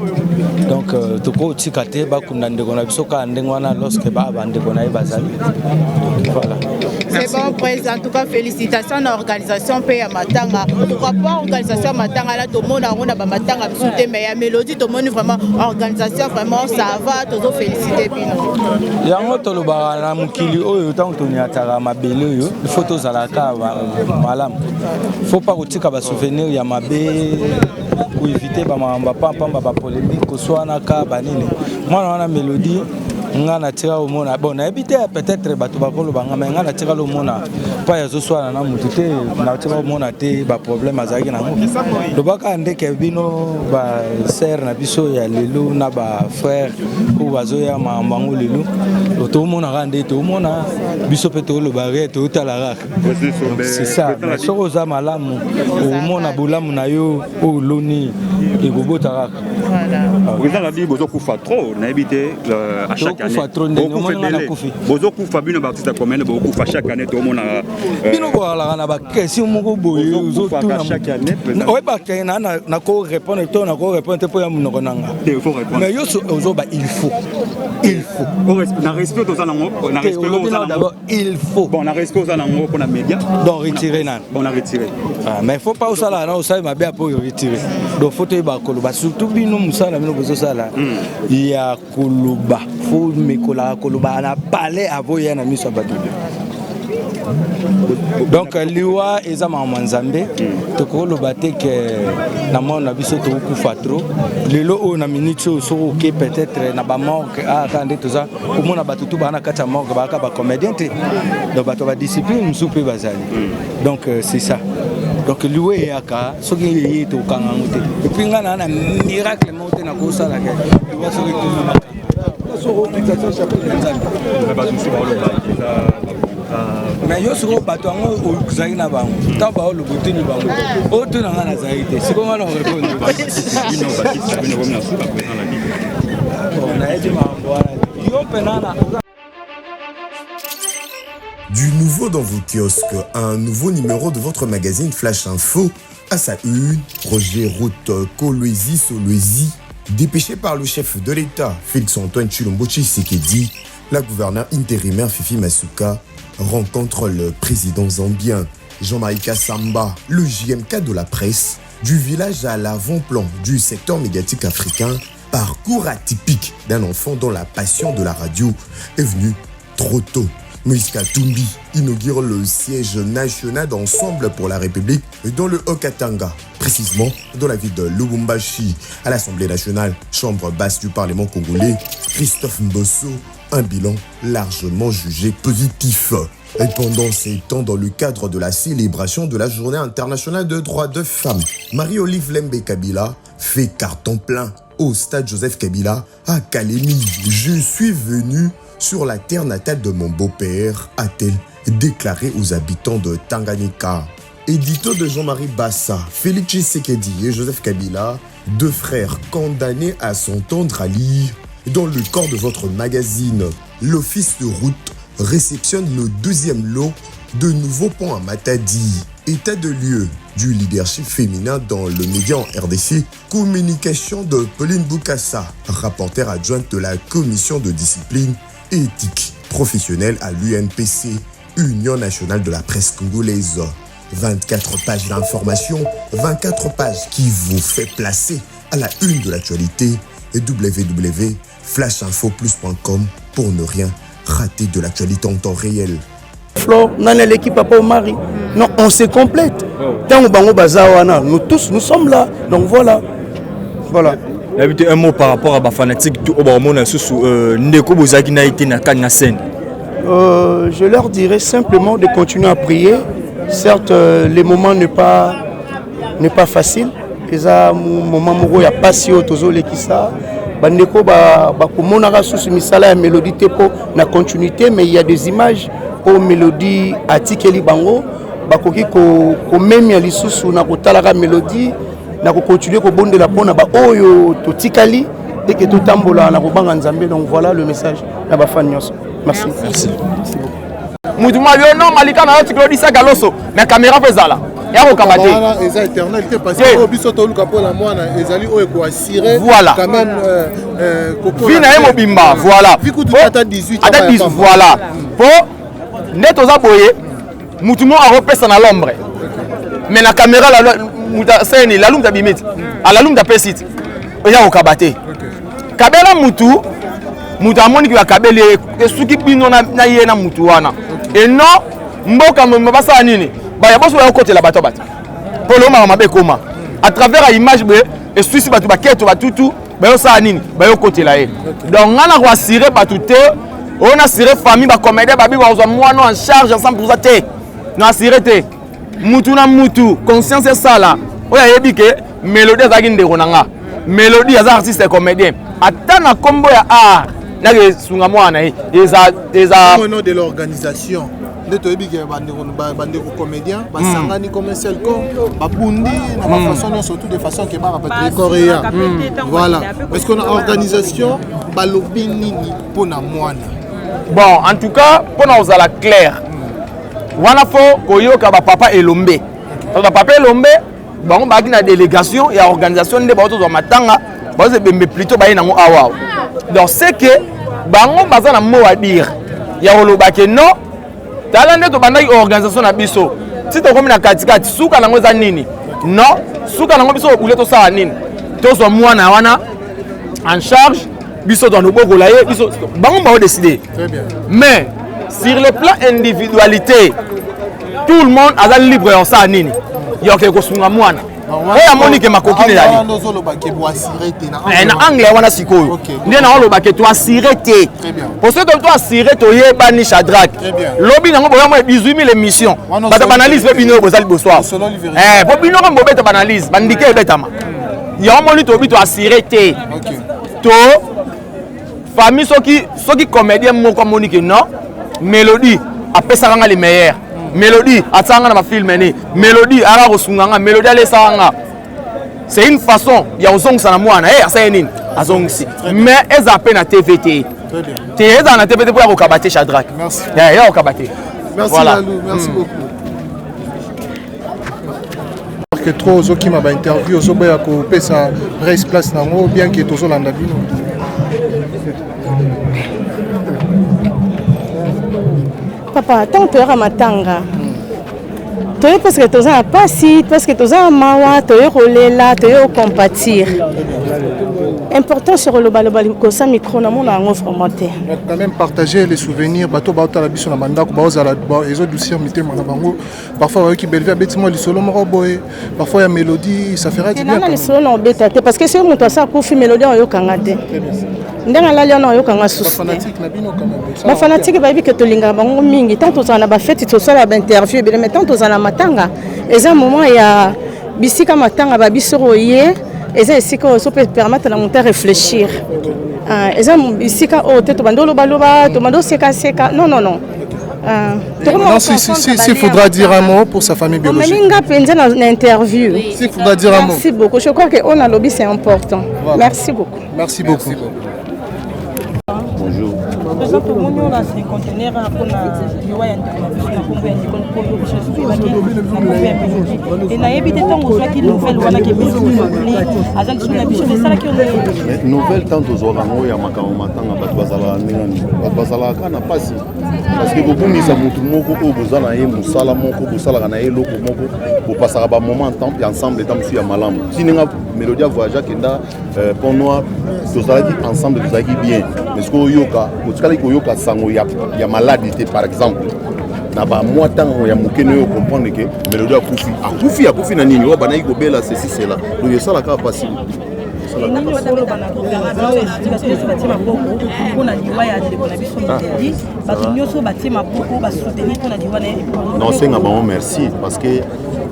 donc toko tika te bakunda ndeko na biso ka ndenge wana lorsque ba bandeko na ye bazali donc voilà. C'est bon, président. En tout cas, félicitations à l'organisation P.A. Matanga. Pourquoi pas l'organisation Matanga là, tout le monde a Matanga, mais il y a Mélodie, tout le monde vraiment, organisation vraiment, ça va, tout le monde félicité. Il y a un autre loba na mukili oyo tant que tu atara mabele yo, il faut tous alaka malam. Faut pas utika ba souvenir ya mabe pour éviter ba mamba pamba ba polémique ko soit na ka banini. Moi na Mélodie nga na tira au mona bon na habité peut-être bato bakolo banga mais nga na tira au mona pas ya zo soir na mutu te na tira au mona te ba problème azaki na ngo lobaka ndeke bino ba sœur na biso ya lelo na ba frère ou bazo ya mambango lelo to mona rande to mona biso pe to lo barre to talara c'est ça soko za malamu au mona bolamu na yo o loni e gobota voilà président la dit bozo kufa trop na habité à chaque bozo kufa bino ba artiste commune bozo kufa chaque année to mona bino ko ala na ba question moko boye zo tuna chaque année ouais ba kena na ko répondre to na ko répondre po ya munoko nanga mais yo zo ba il faut na respect to ça nango na respect d'abord il faut bon na respect ça nango pour na média donc retirer nan bon na retirer mais faut pas ça là na ça ma bien pour retirer donc faut te ba koloba surtout bino musala bino bozo sala ya koloba faut mekola koloba na parler avoya na miso bato donc liwa eza mama nzambe tokoloba te que na mona biso to kufa trop lelo o na minute so ke peut-être na ba mort a kande to za komona bato to bana kata mort ba ka ba comédien te donc bato ba discipline musupe bazali donc c'est ça donc liwa yaka soki yeye to kanga ngote et puis ngana na miracle monte na ko sala ke liwa soki mais yo soko bato yango ozali na bango ntango baolobotini bango oyo to nanga nazali te siko nga na orépondre nayebi makambo wana yo mpenana. Du nouveau dans vos kiosques, un nouveau numéro de votre magazine Flash Info. À sa une, Roger Route Kolwezi Solwezi, dépêché par le chef de l'État, Félix-Antoine Tshilombo Tshisekedi, la gouverneure intérimaire Fifi Masuka rencontre le président zambien Jean-Marie Kassamba, le JMK de la presse, du village à l'avant-plan du secteur médiatique africain, parcours atypique d'un enfant dont la passion de la radio est venue trop tôt. Moïse Katumbi inaugure le siège national d'Ensemble pour la République dans le Haut-Katanga, précisément dans la ville de Lubumbashi. À l'Assemblée nationale, chambre basse du Parlement congolais, Christophe Mbosso, un bilan largement jugé positif. Et pendant ces temps, dans le cadre de la célébration de la Journée internationale de droits de femmes, Marie-Olive Lembe Kabila fait carton plein au stade Joseph Kabila à Kalemi. Je suis venu sur la terre natale de mon beau-père, a-t-elle déclaré aux habitants de Tanganyika. Édito de Jean-Marie Bassa, Félix Tshisekedi et Joseph Kabila, deux frères condamnés à s'entendre à lire. Dans le corps de votre magazine, l'Office de route réceptionne le deuxième lot de nouveaux ponts à Matadi. État de lieu du leadership féminin dans le média en RDC, communication de Pauline Boukassa, rapporteure adjointe de la commission de discipline et éthique professionnelle à l'UNPC, Union nationale de la presse congolaise. 24 pages d'information, 24 pages qui vous fait placer à la une de l'actualité et www.flashinfoplus.com pour ne rien rater de l'actualité en temps réel. Flo, on a l'équipe Papa Mari. Non, on se complète. Nous tous, nous sommes là. Donc voilà. Voilà. Un mot par rapport à ma fanatique je leur dirais simplement de continuer à prier. Certes, les moments n'est pas facile. Les moments où il y a passion, bandeko bakomonaka susu misala ya mélodie te po na continuité, mais il y a des images au mélodie atikeli bango bakoki ko memia lisusu na kotalaka mélodie na ko continuer ko bondela pona ba oyo totikali dès que totambola na kobanga nzambe. Donc voilà le message na ba fan nyonso. Merci. Merci beaucoup. Muduma yo no malika na tikolo sa galoso na caméra fezala. Voilà, ils ont éternalité parce que au biso to luka pola mwana ezali oyo ko assurer quand même vina e mobimba voilà ata 18 ata 18 voilà po neto za boye mutumo a repesa na l'ombre mais na caméra la muta seni la lumta bimiti ala lumta pesiti oya ko kabate kabela mutu amoni ki kabele esuki bino na ye na mutu wana et non mboka mbasa nini baya boso ya côté la bato bato polo mama be koma à travers la image be et suisi bato baketo batutu bayo sa nini bayo côté la e donc ngana ko assurer bato te on assurer famille ba comédie ba bi ba zo moi en charge ensemble pour ça te na assurer te mutu na mutu conscience ça là oya yebi ke mélodie za kinde konanga mélodie za artiste comédien atana combo ya art na ke sunga mwana eza au nom de l'organisation de toyebi ke bandeko comédien basangani comme un seul corps babundi na ba façon surtout de façon que ba rappeler coréen. Voilà parce qu'on a organisation balobi nini pona mwana. Bon en tout cas pona ozala clair wana fo koyoka ba papa elombe ba papa elombe bango baki na délégation et organisation nde ba to matanga ba se bembe plutôt ba nango awa. Donc c'est que bango baza na mot à dire ya oloba ke non talande to bandaki organisation na biso si to komi na katikati suka nango za nini non suka nango biso okule to sala nini to zo mwana wana en charge biso dans boko la ye biso bango ba décider. Très bien. Mais sur le plan individualité tout le monde a libre en ça nini yoke ko sunga mwana oya monique makokine la li na anglais wana sikoyo ndé na oloba ke to assurer te pour ce que to assurer to yeba ni Shadrach lobi nango boya mo 18000 émissions bata banalise bino bozali bonsoir po bino ko beta banalise bandike betama ya moni to bi to assurer te to famille soki comédien moko monique non mélodie apesa kanga les meilleurs mélodie atanga na ma film ni mélodie ara ko sunganga mélodie ale sanga c'est une façon ya ozongisa na mwana asa nini azongisi mais eza pe na TVT te eza na TVT pour ya ko kabate Shadrach ya ko kabate. Merci Lalou, merci beaucoup. Que trop zoki ma ba interview zo ba ko pesa race place nango bien que tozo landa bino. Papa, tant que tu matanga. Tu es parce que tu as pas si, parce que tu as mawa, tu es relé là, tu es au compatir. important sur le balobali kosa micro na mona ngo vraiment te. Quand même partager les souvenirs bato bato la biso na mandako baoza la ezo doucir mitema na bango. Parfois qui belvé betima li solo moko boy. Parfois ya mélodie ça ferait du bien. Na li solo na beta te parce que c'est moto ça ko fi mélodie yo kanga te. Ndanga la liona yo kanga susu. Fanatique na bino quand même. Ba fanatique ba bi que to linga bango mingi tant to na ba fête to sala ba interview bien mais tant to na matanga. Eza moment ya bisika matanga ba bisoro ye. Et ça peut permettre à monter à réfléchir. Et ça ici quand oh tu bandes le baloba, tu bandes seka. Non. S'il faudra dire un mot pour sa famille biologique. S'il faudra dire un mot. Merci beaucoup. Je crois que on a lobby c'est important. Voilà. Merci beaucoup. Merci beaucoup. Bonjour. Nouvelle tant aux orango ya makambo matanga bato bazala ndengani bato bazala kana pasi parce que bobungisa mutu moko oyo bozala na ye mosala moko bosalaka na ye eloko moko bopasaka bamoment ensemble eta mosu ya malamu tininga mélodie ya voyage akenda pont noir tozalaki ensemble tozalaki bien mais soki oyoka otikalaki koyoka sango ya maladi te par exemple na bamwa ntango ya mokene oyo comprendre ke mélodie akufi na nini oyo banaki kobela ceci cela donc esalaka pasi non senga bango merci parce que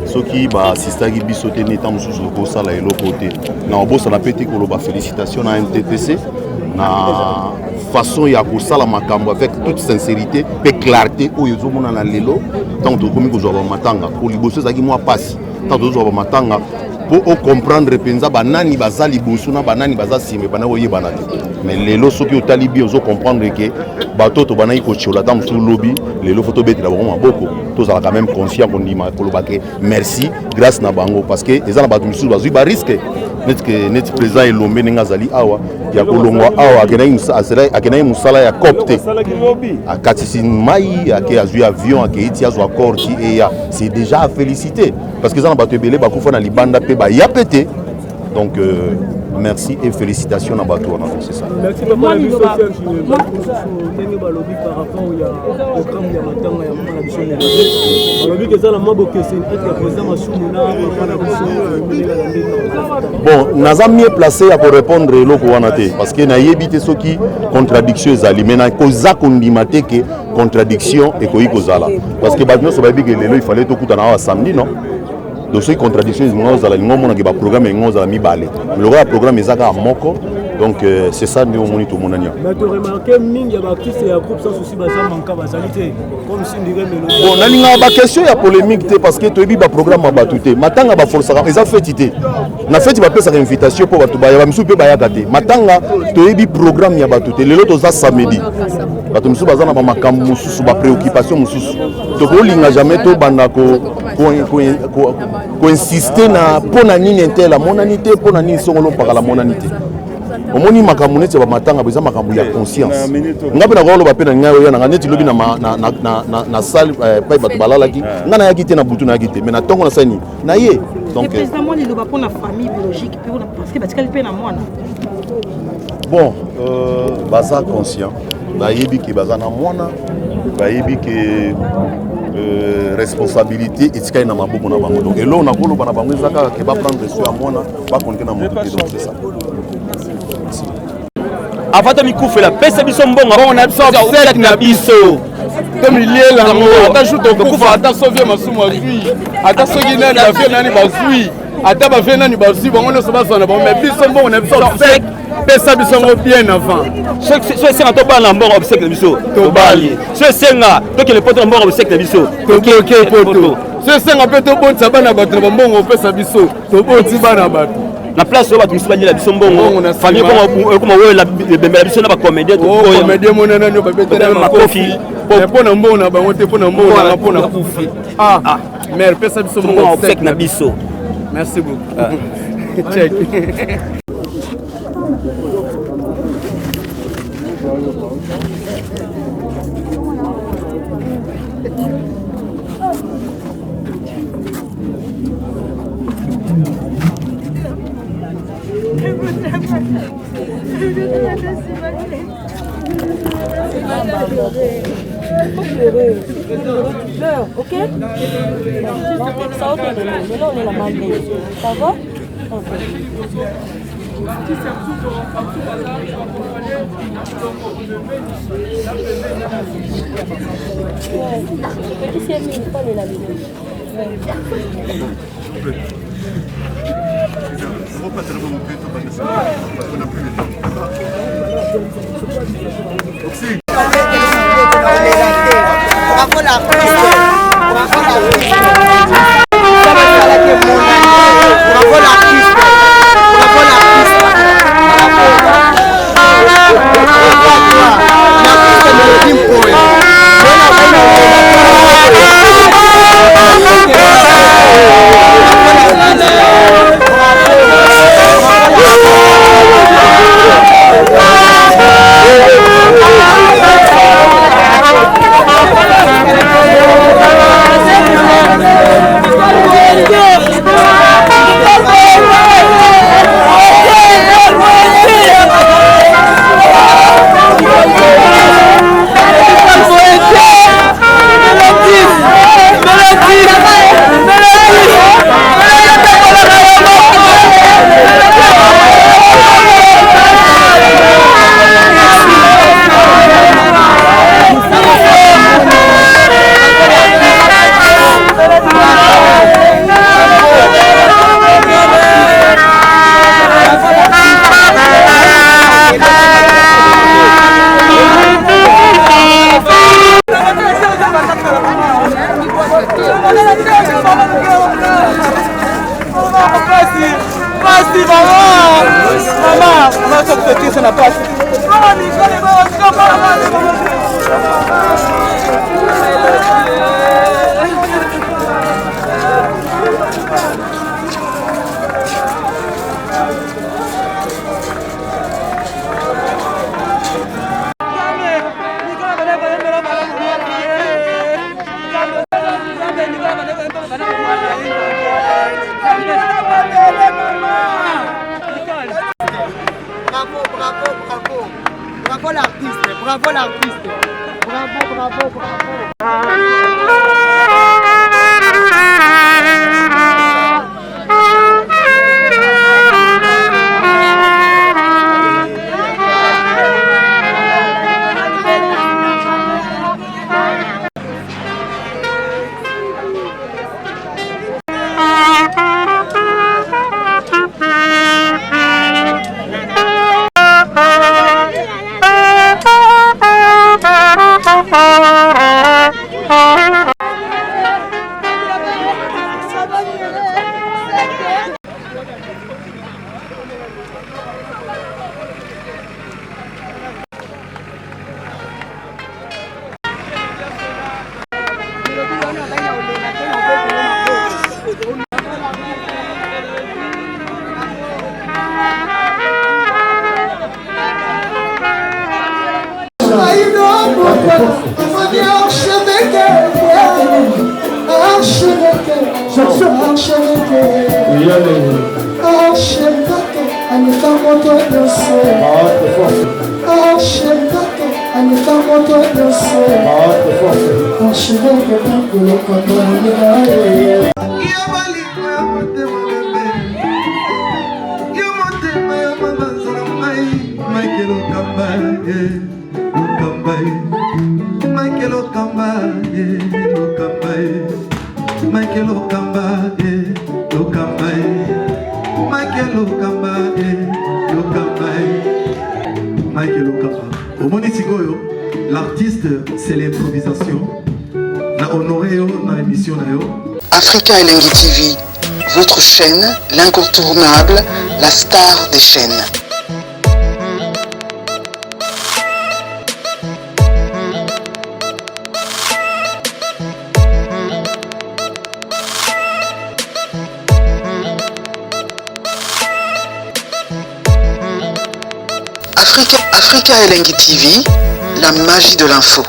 soki baasistaki biso te neta mosusu kosala eloko te na obosana mpe te koloba félicitation na MTTC na façon ya kosala makambo avec toute sincérité mpe clarté oyo ezomona na lelo ntango tokomi kozwa bamatanga po liboso ezalaki mwa pasi ntango tozwa bamatanga po ocomprendre mpenza banani baza liboso na banani baza nsima ebana koyebana te mais lelo soki otali bi ozocomprendre ke bato to banaki kotiola ta mosusu lobi lelo fo tobetela bango maboko tozalaka même conscient kondima koloba ke merci grâce na bango parce que eza na bato mosusu bazwi barisque neti président elombe ndenge azali awa ya kolongwa awa akendaki mosala ya cop te akatisi mai ake azwi avion akei ti azwa corps ti eya c'est déjà à féliciter parce que eza na bato ebele bakufa na libanda mpe baya pe te donc merci et félicitations à bato wana c'est ça merci papa biso Serge ndenge balobi par rapport ya programme ya matanga ya mama na biso balobi que ça la maboke c'est être président masumu na mama na biso bon naza mieux placé pour répondre eloko wana te parce que nayebi te soki contradiction ezali mais na koza kondima te ke contradiction ekoki kozala parce que bato nyonso bayebi ke lelo il fallait tokutana awa samedi non donc soki contradiction ezala lingo omonaki baprogramme yango ozala mibale lokola programme ezaka moko donc c'est ça nde omoni tomonani bato remarke mingi ya baartiste ya groupe sans souci baza manka bazali te comme si ndire mélodie bon nalingaka baquestion ya polémique te parce que toyebi baprogramme ya bato te matanga baforsaka eza feti te na feti bapesaka invitation mpo bato baya bamisusu mpe bayaka te matanga toyebi programme ya bato te lelo toza samedi bato misusu baza na bamakambo mosusu bapréoccupation mosusu tokolinga jamais tobanda koinsiste na mpo na nini entela monani te mpo na nini songolo mpakala monani te omoni makambo neti ya bamatanga eza makambo ya conscience nga mpe nakoloba mpe na ngai oyo nanga neti lobi na salle pai bato balalaki nga nayaki te na butu nayaki te mais na ntongo nasali nini na ye donc bon baza conscient bayebi ke baza na mwana bayebi ke responsabilité etikali na maboko na bango donc elo nakoloba na bango ezaka ke baprendre soin ya mwana bakonte na moto te donc c'est ça avata mikufela pesa biso mbongo bongo na biso obsèque na biso temiliela ngo ata jour tokufa ata sauver masumu azwi ata soki nani bafie nani bazwi ata bafie nani bazwi bango nyonso bazwa na bango mais biso mbongo na biso obsèque pesa biso ngo bien avant so esenga tobala na mbongo obsèque na biso tobali so esenga tokele poto na mbongo obsèque na biso tokoke poto so esenga mpe tobondisa bana bato na bambongo opesa biso tobondisi bana bato na place oyo bato mosusu banyela biso mbongo famille ekoma oyo bembela biso na bacomédien comédien mona nani babetela makofi mpo na mbongo na bango te mpo na mbongo nanga mpo na kufi mare pesa biso mbongo obsèque na biso merci beaucoup check Thank you. Ok? Ça, ok, mais là, on est la main. Ça va? Ok. Bravo l'artiste. Bravo l'artiste, bravo l'artiste. Bravo, bravo, L'artiste, c'est l'improvisation. Africa Elengi TV, votre chaîne, l'incontournable, la star des chaînes. Africa Elengi TV, la magie de l'info.